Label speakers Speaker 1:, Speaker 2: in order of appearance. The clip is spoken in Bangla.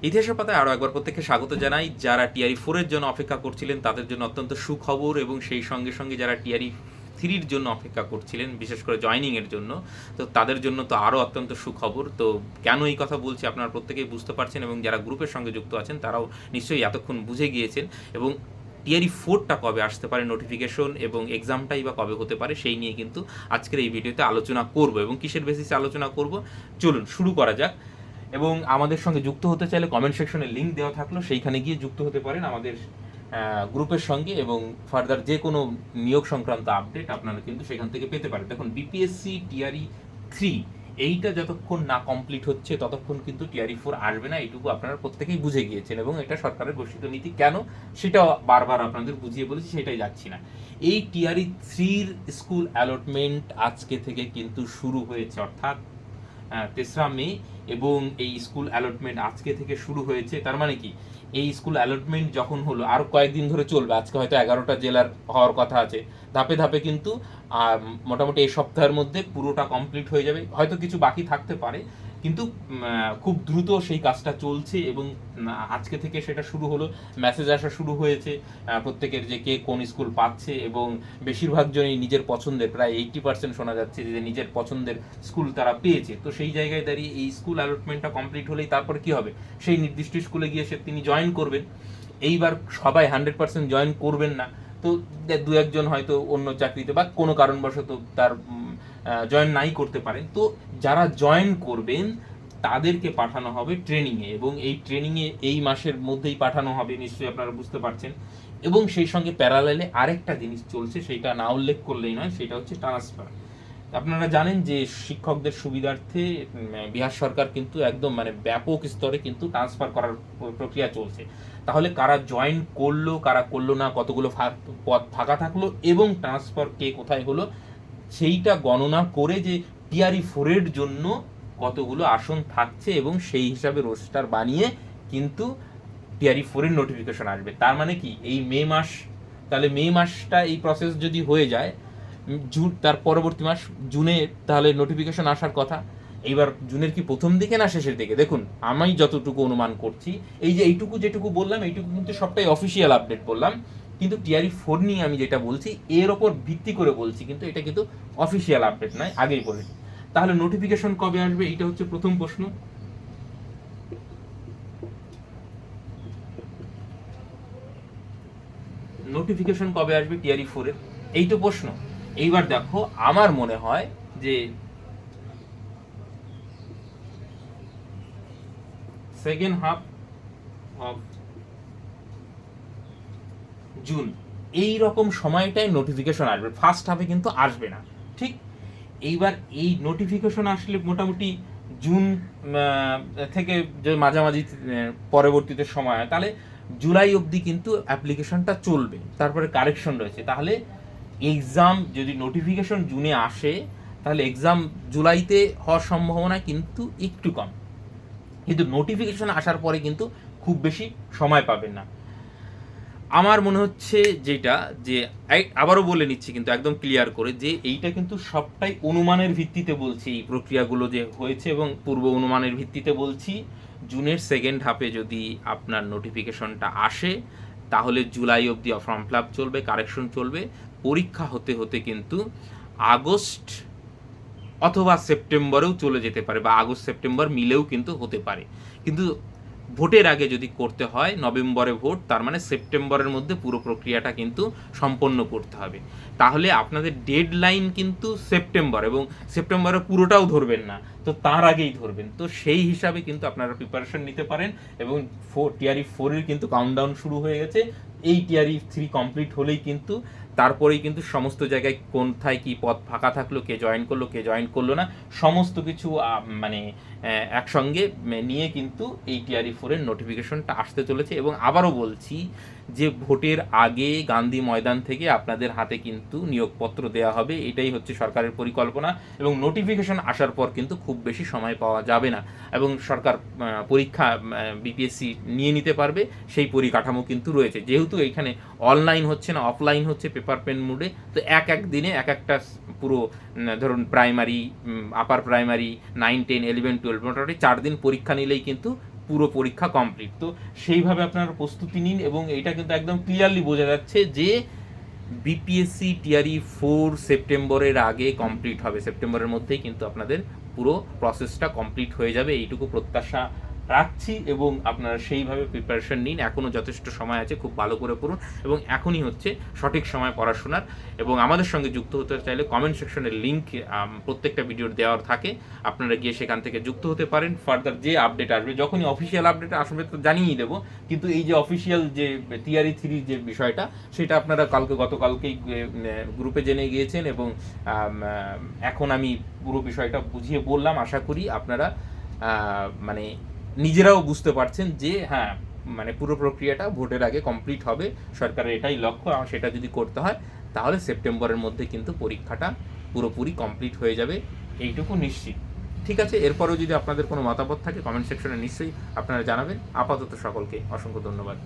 Speaker 1: ইতিহাসের পাতায় আরও একবার প্রত্যেককে স্বাগত জানাই। যারা টিআরই 4-এর জন্য অপেক্ষা করছিলেন তাদের জন্য অত্যন্ত সুখবর, এবং সেই সঙ্গে সঙ্গে যারা টিআরই 3-র জন্য অপেক্ষা করছিলেন, বিশেষ করে জয়নিংয়ের জন্য, তো তাদের জন্য তো আরও অত্যন্ত সুখবর। তো কেন এই কথা বলছি আপনারা প্রত্যেকেই বুঝতে পারছেন, এবং যারা গ্রুপের সঙ্গে যুক্ত আছেন তারাও নিশ্চয়ই এতক্ষণ বুঝে গিয়েছেন। এবং টিআরই 4টা কবে আসতে পারে নোটিফিকেশন, এবং এক্সামটাই বা কবে হতে পারে, সেই নিয়ে কিন্তু আজকের এই ভিডিওতে আলোচনা করব। এবং কিসের বেসিসে আলোচনা করব, চলুন শুরু করা যাক। এবং আমাদের সঙ্গে যুক্ত হতে চাইলে কমেন্ট সেকশনে লিঙ্ক দেওয়া থাকলো, সেইখানে গিয়ে যুক্ত হতে পারেন আমাদের গ্রুপের সঙ্গে, এবং ফার্দার যে কোনো নিয়োগ সংক্রান্ত আপডেট আপনারা কিন্তু সেখান থেকে পেতে পারেন। দেখুন, বিপিএসসি টিআরই 3 এইটা যতক্ষণ না কমপ্লিট হচ্ছে ততক্ষণ কিন্তু টিআরই 4 আসবে না, এইটুকু আপনারা প্রত্যেকেই বুঝে গিয়েছেন। এবং এটা সরকারের ঘোষিত নীতি, কেন সেটা বারবার আপনাদের বুঝিয়ে বলেছি, সেটাই যাচ্ছি না। এই টিআরই 3-র স্কুল অ্যালটমেন্ট আজকে থেকে কিন্তু শুরু হয়েছে, অর্থাৎ 3রা মে, এবং এই স্কুল অ্যালটমেন্ট আজকে থেকে শুরু হয়েছে। তার মানে কি, এই স্কুল অ্যালটমেন্ট যখন হলো আরও কয়েকদিন ধরে চলবে। আজকে হয়তো 11টা জেলার হওয়ার কথা আছে, ধাপে ধাপে কিন্তু মোটামুটি এই সপ্তাহের মধ্যে পুরোটা কমপ্লিট হয়ে যাবে। হয়তো কিছু বাকি থাকতে পারে, কিন্তু খুব দ্রুত সেই কাজটা চলছে। এবং আজকে থেকে সেটা শুরু হলো, মেসেজ আসা শুরু হয়েছে প্রত্যেকের, যে কে কোন স্কুল পাচ্ছে, এবং বেশিরভাগ জনই নিজের পছন্দের, প্রায় 80% শোনা যাচ্ছে যে নিজের পছন্দের স্কুল তারা পেয়েছে। তো সেই জায়গায় দাঁড়িয়ে এই স্কুল অ্যালটমেন্টটা কমপ্লিট হলেই তারপর কি হবে, সেই নির্দিষ্ট স্কুলে গিয়ে তিনি জয়েন করবেন। এইবার সবাই 100% জয়েন করবেন না, তো দু একজন হয়তো অন্য চাকরিতে বা কোনো কারণবশত তার জয়েন নাই করতে পারেন। তো যারা জয়েন করবেন তাদেরকে পাঠানো হবে ট্রেনিংয়ে, এবং এই ট্রেনিংয়ে এই মাসের মধ্যেই পাঠানো হবে, নিশ্চয়ই আপনারা বুঝতে পারছেন। এবং সেই সঙ্গে প্যারালালে আরেকটা জিনিস চলছে, সেটা না উল্লেখ করলেই নয়, সেটা হচ্ছে ট্রান্সফার। আপনারা জানেন যে শিক্ষকদের সুবিধার্থে বিহার সরকার কিন্তু একদম ব্যাপক স্তরে কিন্তু ট্রান্সফার করার প্রক্রিয়া চলছে। তাহলে কারা জয়েন করলো, কারা করলো না, কতগুলো পদ ফাঁকা থাকলো, এবং ট্রান্সফার কে কোথায় হলো, সেইটা গণনা করে যে টিআরই 4-এর জন্য কতগুলো আসন থাকছে, এবং সেই হিসাবে রোস্টার বানিয়ে কিন্তু টিআরই 4-এর নোটিফিকেশন আসবে। তার মানে কি, এই মে মাস, তাহলে মে মাসটা এই প্রসেস যদি হয়ে যায়, জুন তার পরবর্তী মাস জুনে তাহলে নোটিফিকেশন আসার কথা। এইবার জুনের কি প্রথম দিকে না শেষের দিকে? দেখুন, আমি যতটুকু অনুমান করছি, এই যে এইটুকু যেটুকু বললাম, এইটুকু কিন্তু সবটাই অফিসিয়াল আপডেট বললাম, কিন্তু টিআরই 4 নিয়ে আমি যেটা বলছি এর ওপর ভিত্তি করে বলছি, কিন্তু এটা কিন্তু অফিসিয়াল আপডেট নয়, আগেই বলে। তাহলে নোটিফিকেশন কবে আসবে, এইটা হচ্ছে প্রথম প্রশ্ন। নোটিফিকেশন কবে আসবে টিআরই 4-এর, এই তো প্রশ্ন। এইবার দেখো, আমার মনে হয় যে সেকেন্ড হাফ অফ জুন, এই রকম সময়টাই নোটিফিকেশন আসবে, ফার্স্ট হাফে কিন্তু আসবে না, ঠিক? এইবার এই নোটিফিকেশন আসলে মোটামুটি জুন থেকে যে মাঝামাঝি পরবর্তীতে সময় হয়, তাহলে জুলাই অবধি কিন্তু অ্যাপ্লিকেশনটা চলবে, তারপরে কারেকশন রয়েছে। তাহলে এক্সাম যদি নোটিফিকেশন জুনে আসে, তাহলে এক্সাম জুলাইতে হওয়ার সম্ভাবনা কিন্তু একটু কম, কিন্তু নোটিফিকেশন আসার পরে কিন্তু খুব বেশি সময় পাবেন না। আমার মনে হচ্ছে যেটা, যে আবারও বলে নিচ্ছি কিন্তু একদম ক্লিয়ার করে, যে এইটা কিন্তু সবটাই অনুমানের ভিত্তিতে বলছি, এই প্রক্রিয়াগুলো যে হয়েছে, এবং পূর্ব অনুমানের ভিত্তিতে বলছি। জুনের সেকেন্ড হাফে যদি আপনার নোটিফিকেশনটা আসে, তাহলে জুলাই অবধি ফর্ম ফিল আপ চলবে, কারেকশন চলবে, পরীক্ষা হতে হতে কিন্তু আগস্ট অথবা সেপ্টেম্বরেও চলে যেতে পারে, বা আগস্ট সেপ্টেম্বর মিলেও কিন্তু হতে পারে। কিন্তু ভোটের আগে যদি করতে হয়, নভেম্বরে ভোট, তার মানে সেপ্টেম্বরের মধ্যে পুরো প্রক্রিয়াটা কিন্তু সম্পন্ন করতে হবে। তাহলে আপনাদের ডেড লাইন কিন্তু সেপ্টেম্বর, এবং সেপ্টেম্বরে পুরোটাও ধরবেন না, তো তার আগেই ধরবেন। তো সেই হিসাবে কিন্তু আপনারা প্রিপারেশন নিতে পারেন। এবং টিআরই 4-এর কিন্তু কাউন্টডাউন শুরু হয়ে গেছে। এই টিআরই 3 কমপ্লিট হলেই কিন্তু তারপরেই কিন্তু সমস্ত জায়গায় কোথায় কি পদ ফাঁকা থাকলো, কে জয়েন করলো, কে জয়েন করলো না, সমস্ত কিছু একসঙ্গে নিয়ে কিন্তু এই টিআরই 4-এর নোটিফিকেশনটা আসতে চলেছে। এবং আবারও বলছি যে ভোটের আগে গান্ধী ময়দান থেকে আপনাদের হাতে কিন্তু নিয়োগপত্র দেওয়া হবে, এটাই হচ্ছে সরকারের পরিকল্পনা। এবং নোটিফিকেশন আসার পর কিন্তু খুব বেশি সময় পাওয়া যাবে না, এবং সরকার পরীক্ষা বিপিএসসি নিয়ে নিতে পারবে, সেই পরিকাঠামো কিন্তু রয়েছে। যেহেতু এখানে অনলাইন হচ্ছে না, অফলাইন হচ্ছে, পেপার পেন মুডে, তো এক দিনে এক একটা পুরো ধরুন প্রাইমারি, আপার প্রাইমারি, 9, 10, 11, 12, মোটামুটি 4 দিন পরীক্ষা নিলেই কিন্তু পুরো পরীক্ষা কমপ্লিট। তো সেইভাবে আপনারা প্রস্তুতি নিন, এবং এইটা কিন্তু একদম ক্লিয়ারলি বোঝা যাচ্ছে যে বিপিএসসি টিআরই 4 সেপ্টেম্বরের আগে কমপ্লিট হবে, সেপ্টেম্বরের মধ্যেই কিন্তু আপনাদের পুরো প্রসেসটা কমপ্লিট হয়ে যাবে, এইটুকু প্রত্যাশা রাখছি। এবং আপনারা সেইভাবে প্রিপারেশন নিন, এখনও যথেষ্ট সময় আছে, খুব ভালো করে পড়ুন, এবং এখনই হচ্ছে সঠিক সময় পড়াশোনার। এবং আমাদের সঙ্গে যুক্ত হতে চাইলে কমেন্ট সেকশনের লিঙ্ক প্রত্যেকটা ভিডিওর দেওয়ার থাকে, আপনারা গিয়ে সেখান থেকে যুক্ত হতে পারেন। ফার্দার যে আপডেট আসবে, যখনই অফিসিয়াল আপডেট আসবে তো জানিয়ে দেবো, কিন্তু এই যে অফিসিয়াল যে টিআরই 3 যে বিষয়টা, সেটা আপনারা গতকালকেই গ্রুপে জেনে গিয়েছেন, এবং এখন আমি পুরো বিষয়টা বুঝিয়ে বললাম। আশা করি আপনারা মানে নিজেরাও বুঝতে পারছেন যে হ্যাঁ, মানে পুরো প্রক্রিয়াটা ভোটের আগে কমপ্লিট হবে, সরকারের এটাই লক্ষ্য। আর সেটা যদি করতে হয় তাহলে সেপ্টেম্বরের মধ্যে কিন্তু পরীক্ষাটা পুরোপুরি কমপ্লিট হয়ে যাবে, এইটুকু নিশ্চিত। ঠিক আছে, এরপরেও যদি আপনাদের কোনো মতামত থাকে কমেন্ট সেকশনে নিশ্চয়ই আপনারা জানাবেন। আপাতত সকলকে অসংখ্য ধন্যবাদ।